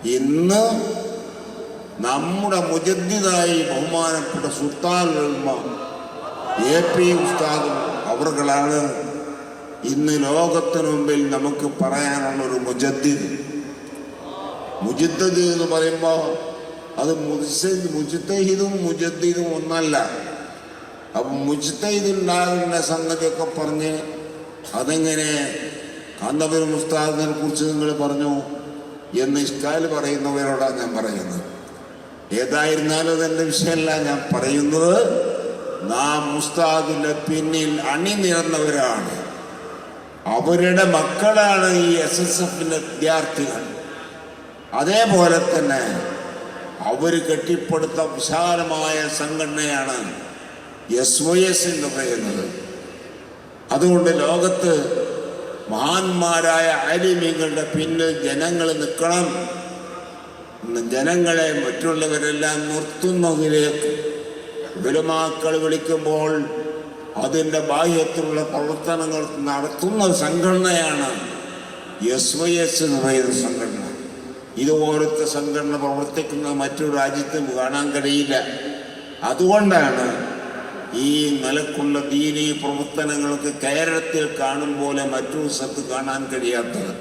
ഇന്ന് നമ്മുടെ മുജദ്ദിദായി ബഹുമാനപ്പെട്ട സുൽത്താനുൽ ഉലമ AP ഉസ്താദും അവർകളാണ് ഇന്ന് ലോകത്തിന് മുമ്പിൽ നമുക്ക് പറയാനുള്ളൊരു മുജദ്ദിദ്. മുജദ്ദിദ് എന്ന് പറയുമ്പോൾ അത് മുജ്തഹിദും മുജദ്ദിദും ഒന്നല്ല. അപ്പം മുജ്തഹിദുണ്ടാകുന്ന സംഗതിയൊക്കെ പറഞ്ഞ് അതെങ്ങനെ കാന്തപുരം ഉസ്താദിനെ കുറിച്ച് നിങ്ങൾ പറഞ്ഞു എന്ന് ഇഷ്കാൽ പറയുന്നവരോടാണ് ഞാൻ പറയുന്നത്. ഏതായിരുന്നാലും അതെൻ്റെ വിഷയമല്ല. ഞാൻ പറയുന്നത് നാം ഉസ്താദിന്റെ പിന്നിൽ അണിനിരന്നവരാണ്. അവരുടെ മക്കളാണ് ഈ SSFന്റെ വിദ്യാർത്ഥികൾ. അതേപോലെ തന്നെ അവർ കെട്ടിപ്പടുത്ത വിശാലമായ സംഘടനയാണ് SYS എന്ന് പറയുന്നത്. അതുകൊണ്ട് ലോകത്ത് മഹാന്മാരായ ആലിമീങ്ങളുടെ പിന്നിൽ ജനങ്ങൾ നിൽക്കണം. ജനങ്ങളെ മറ്റുള്ളവരെല്ലാം നിർത്തുന്നതിലേക്ക് ഉലമാക്കൾ വിളിക്കുമ്പോൾ അതിൻ്റെ ബാഹ്യത്തിലുള്ള പ്രവർത്തനങ്ങൾ നടത്തുന്ന സംഘടനയാണ് SYS എന്ന് പറയുന്ന സംഘടന. ഇതുപോലത്തെ സംഘടന പ്രവർത്തിക്കുന്ന മറ്റൊരു രാജ്യത്തും കാണാൻ കഴിയില്ല. അതുകൊണ്ടാണ് ഈ നിലക്കുള്ള ദീനീ പ്രവർത്തനങ്ങൾക്ക് കേരളത്തിൽ കാണും പോലെ മറ്റൊരു സ്ഥലത്ത് കാണാൻ കഴിയാത്തത്.